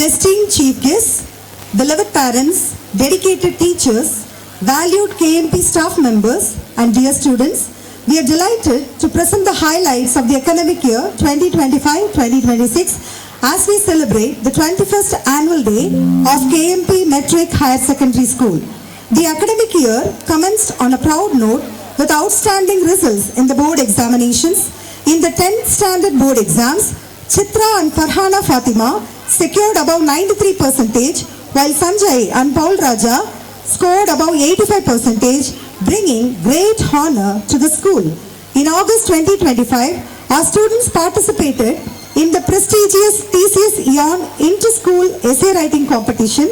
esteemed chief guests, beloved parents, dedicated teachers, valued KMP staff members, and dear students, we are delighted to present the highlights of the academic year 2025-2026 as we celebrate the 21st annual day of KMP Metric Higher Secondary School. The academic year commenced on a proud note with outstanding results in the board examinations. In the 10th standard board exams, Chitra and Farhana Fatima secured above 93%, while Sanjay and Paul Raja scored above 85%, bringing great honor to the school. In August 2025, our students participated in the prestigious TCS EON Inter-School Essay Writing Competition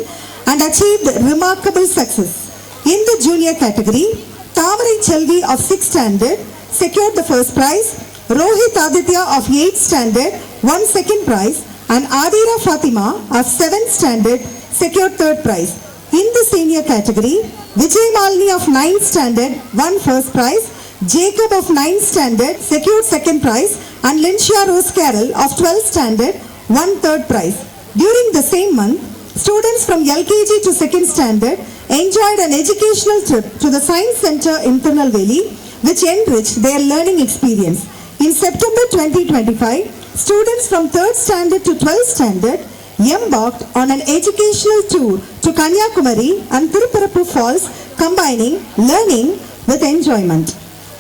and achieved remarkable success. In the junior category, Tamarai Chelvi of 6th standard secured the first prize, Rohit Aditya of 8th standard won second prize, and Adira Fatima of 7th standard secured third prize. In the senior category, Vijay Malini of 9th standard won first prize, Jacob of 9th standard secured second prize, and Lincia Rose Carroll of 12th standard won third prize. During the same month, students from LKG to 2nd standard enjoyed an educational trip to the Science Center in Tirunelveli, which enriched their learning experience. In September 2025, students from 3rd standard to 12th standard embarked on an educational tour to Kanyakumari and Tiruparapu Falls, combining learning with enjoyment.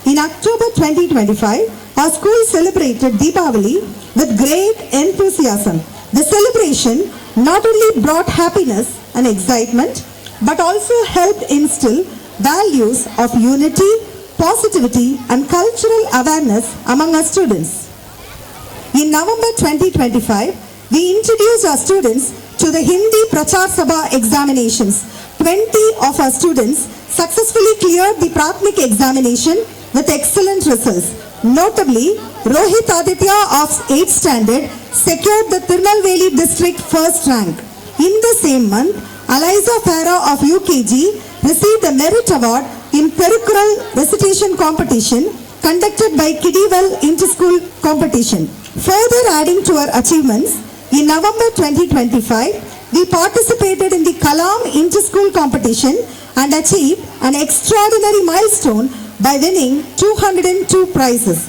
In October 2025, our school celebrated Deepavali with great enthusiasm. The celebration not only brought happiness and excitement, but also helped instill values of unity, positivity, and cultural awareness among our students. In November 2025, we introduced our students to the Hindi Prachar Sabha examinations. 20 of our students successfully cleared the Prathmik examination with excellent results. Notably, Rohit Aditya of 8th standard secured the Tirunelveli district first rank. In the same month, Eliza Farah of UKG received the Merit Award in Perikural recitation competition conducted by Kiddiwell Inter-School Competition. Further adding to our achievements, in November 2025, we participated in the Kalam Inter-School Competition and achieved an extraordinary milestone by winning 202 prizes.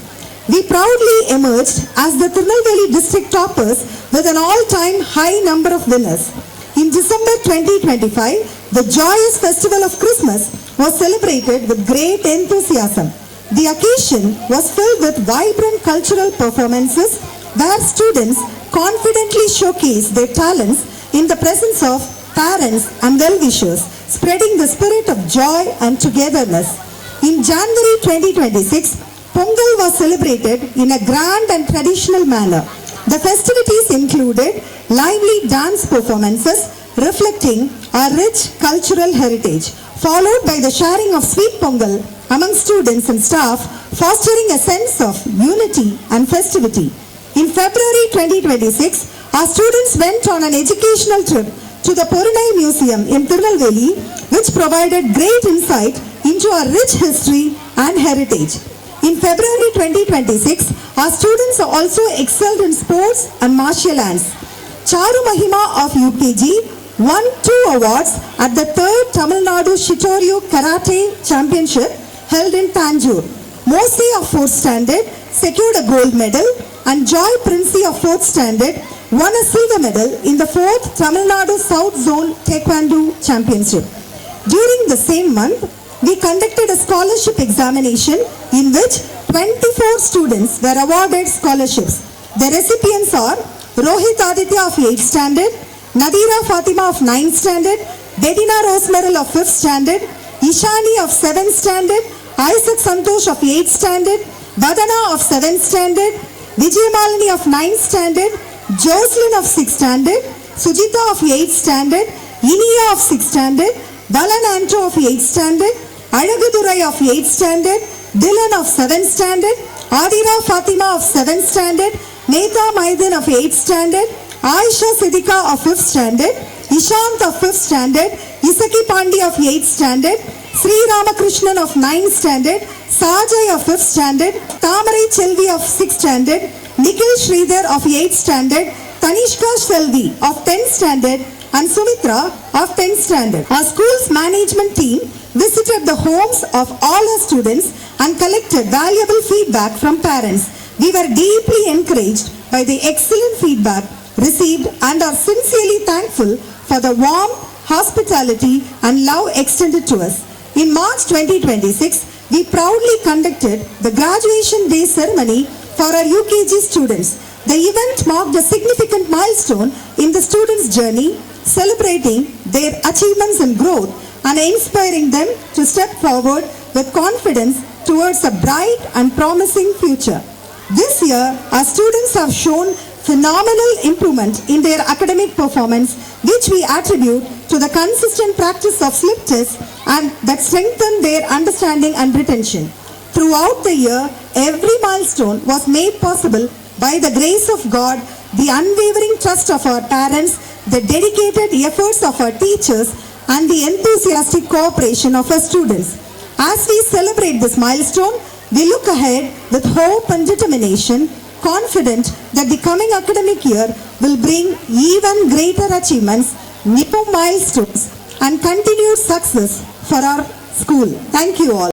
We proudly emerged as the Tirunelveli district toppers with an all-time high number of winners. In December 2025, the joyous festival of Christmas was celebrated with great enthusiasm. The occasion was filled with vibrant cultural performances where students confidently showcased their talents in the presence of parents and well-wishers, spreading the spirit of joy and togetherness. In January 2026, Pongal was celebrated in a grand and traditional manner. The festivities included lively dance performances reflecting our rich cultural heritage, followed by the sharing of sweet Pongal among students and staff, fostering a sense of unity and festivity. In February 2026, our students went on an educational trip to the Porunai Museum in Tirunelveli, which provided great insight into our rich history and heritage. In February 2026, our students also excelled in sports and martial arts. Charu Mahima of UKG won 2 awards at the 3rd Tamil Nadu Shitoryu Karate Championship held in Tanjore. Mosi of 4th standard secured a gold medal, and Joy Princey of 4th standard won a silver medal in the 4th Tamil Nadu South Zone Taekwondo Championship. During the same month, we conducted a scholarship examination in which 24 students were awarded scholarships. The recipients are Rohit Aditya of 8th standard, Nadira Fatima of 9th standard, Bedina Rosemary of 5th standard, Ishani of 7th standard, Isaac Santosh of 8th standard, Vadana of 7th standard, Vijay Malini of 9th standard, Jocelyn of 6th standard, Sujita of 8th standard, Inia of 6th standard, Balan Anto of 8th standard, Alagadurai of 8th standard, Dylan of 7th standard, Adira Fatima of 7th standard, Neta Maidin of 8th standard, Aisha Sidika of 5th standard, Ishant of 5th standard, Isaki Pandi of 8th standard, Sri Ramakrishnan of 9th standard, Sajay of 5th standard, Tamarai Chelvi of 6th standard, Nikhil Sridhar of 8th standard, Tanishka Shelvi of 10th standard and Sumitra of 10th standard. Our school's management team visited the homes of all our students and collected valuable feedback from parents. We were deeply encouraged by the excellent feedback received and are sincerely thankful for the warm hospitality and love extended to us. In March 2026, we proudly conducted the graduation day ceremony for our UKG students. The event marked a significant milestone in the students' journey, celebrating their achievements and growth and inspiring them to step forward with confidence towards a bright and promising future. This year, our students have shown phenomenal improvement in their academic performance, which we attribute to the consistent practice of slip tests and that strengthen their understanding and retention. Throughout the year, every milestone was made possible by the grace of God, the unwavering trust of our parents, the dedicated efforts of our teachers, and the enthusiastic cooperation of our students. As we celebrate this milestone, we look ahead with hope and determination, confident that the coming academic year will bring even greater achievements, new milestones, and continued success for our school. Thank you all.